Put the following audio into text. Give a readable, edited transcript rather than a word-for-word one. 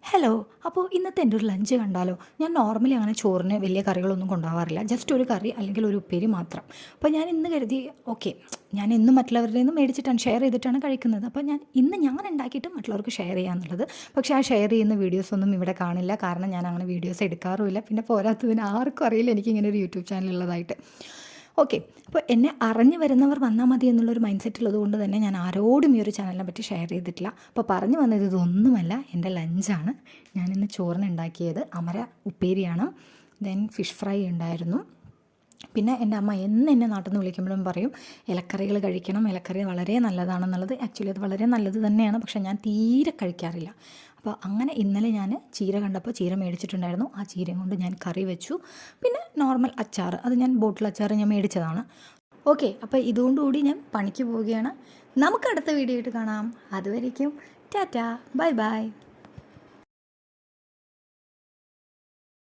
Hello. അപ്പോൾ ഇന്നത്തെ എൻ്റെ ഒരു ലഞ്ച് കണ്ടാലോ? ഞാൻ നോർമലി അങ്ങനെ ചോറിന് വലിയ കറികളൊന്നും കൊണ്ടുപോകാറില്ല. ജസ്റ്റ് ഒരു കറി അല്ലെങ്കിൽ ഒരു ഉപ്പേരി മാത്രം. അപ്പോൾ ഞാൻ ഇന്ന് കരുതി ഓക്കെ, ഞാൻ ഇന്ന് മറ്റുള്ളവരുടെ നിന്ന് മേടിച്ചിട്ടാണ് ഷെയർ ചെയ്തിട്ടാണ് കഴിക്കുന്നത്. അപ്പോൾ ഞാൻ ഉണ്ടാക്കിയിട്ട് മറ്റുള്ളവർക്ക് ഷെയർ ചെയ്യാന്നുള്ളത്. പക്ഷേ ആ ഷെയർ ചെയ്യുന്ന വീഡിയോസൊന്നും ഇവിടെ കാണില്ല. കാരണം ഞാൻ അങ്ങനെ വീഡിയോസ് എടുക്കാറുമില്ല. പിന്നെ പോരാത്തതിന് ആർക്കും അറിയില്ല എനിക്കിങ്ങനെ ഒരു യൂട്യൂബ് ചാനൽ ഉള്ളതായിട്ട്. ഓക്കെ. അപ്പോൾ എന്നെ അറിഞ്ഞു വരുന്നവർ വന്നാൽ മതി എന്നുള്ളൊരു മൈൻഡ് സെറ്റ് ഉള്ളതുകൊണ്ട് തന്നെ ഞാൻ ആരോടും ഈ ഒരു ചാനലിനെ പറ്റി ഷെയർ ചെയ്തിട്ടില്ല. അപ്പോൾ പറഞ്ഞു വന്നത് ഇതൊന്നുമല്ല, എൻ്റെ ലഞ്ചാണ്. ഞാനിന്ന് ചോറിന് ഉണ്ടാക്കിയത് അമര ഉപ്പേരിയാണ്. ദെൻ ഫിഷ് ഫ്രൈ ഉണ്ടായിരുന്നു. പിന്നെ എൻ്റെ അമ്മ എന്നെ നാട്ടിൽ നിന്ന് വിളിക്കുമ്പോഴും പറയും ഇലക്കറികൾ കഴിക്കണം, ഇലക്കറി വളരെ നല്ലതാണെന്നുള്ളത്. ആക്ച്വലി അത് വളരെ നല്ലത് തന്നെയാണ്, പക്ഷേ ഞാൻ തീരെ കഴിക്കാറില്ല. അപ്പോൾ അങ്ങനെ ഇന്നലെ ഞാൻ ചീര കണ്ടപ്പോൾ ചീര മേടിച്ചിട്ടുണ്ടായിരുന്നു. ആ ചീരയും കൊണ്ട് ഞാൻ കറി വെച്ചു. പിന്നെ നോർമൽ അച്ചാർ, അത് ഞാൻ ബോട്ടിൽ അച്ചാർ ഞാൻ മേടിച്ചതാണ്. ഓക്കെ, അപ്പോൾ ഇതുകൊണ്ടുകൂടി ഞാൻ പണിക്ക് പോവുകയാണ്. നമുക്ക് അടുത്ത വീഡിയോ ആയിട്ട് കാണാം. അതുവരേക്കും ടാറ്റാ, ബൈ ബൈ.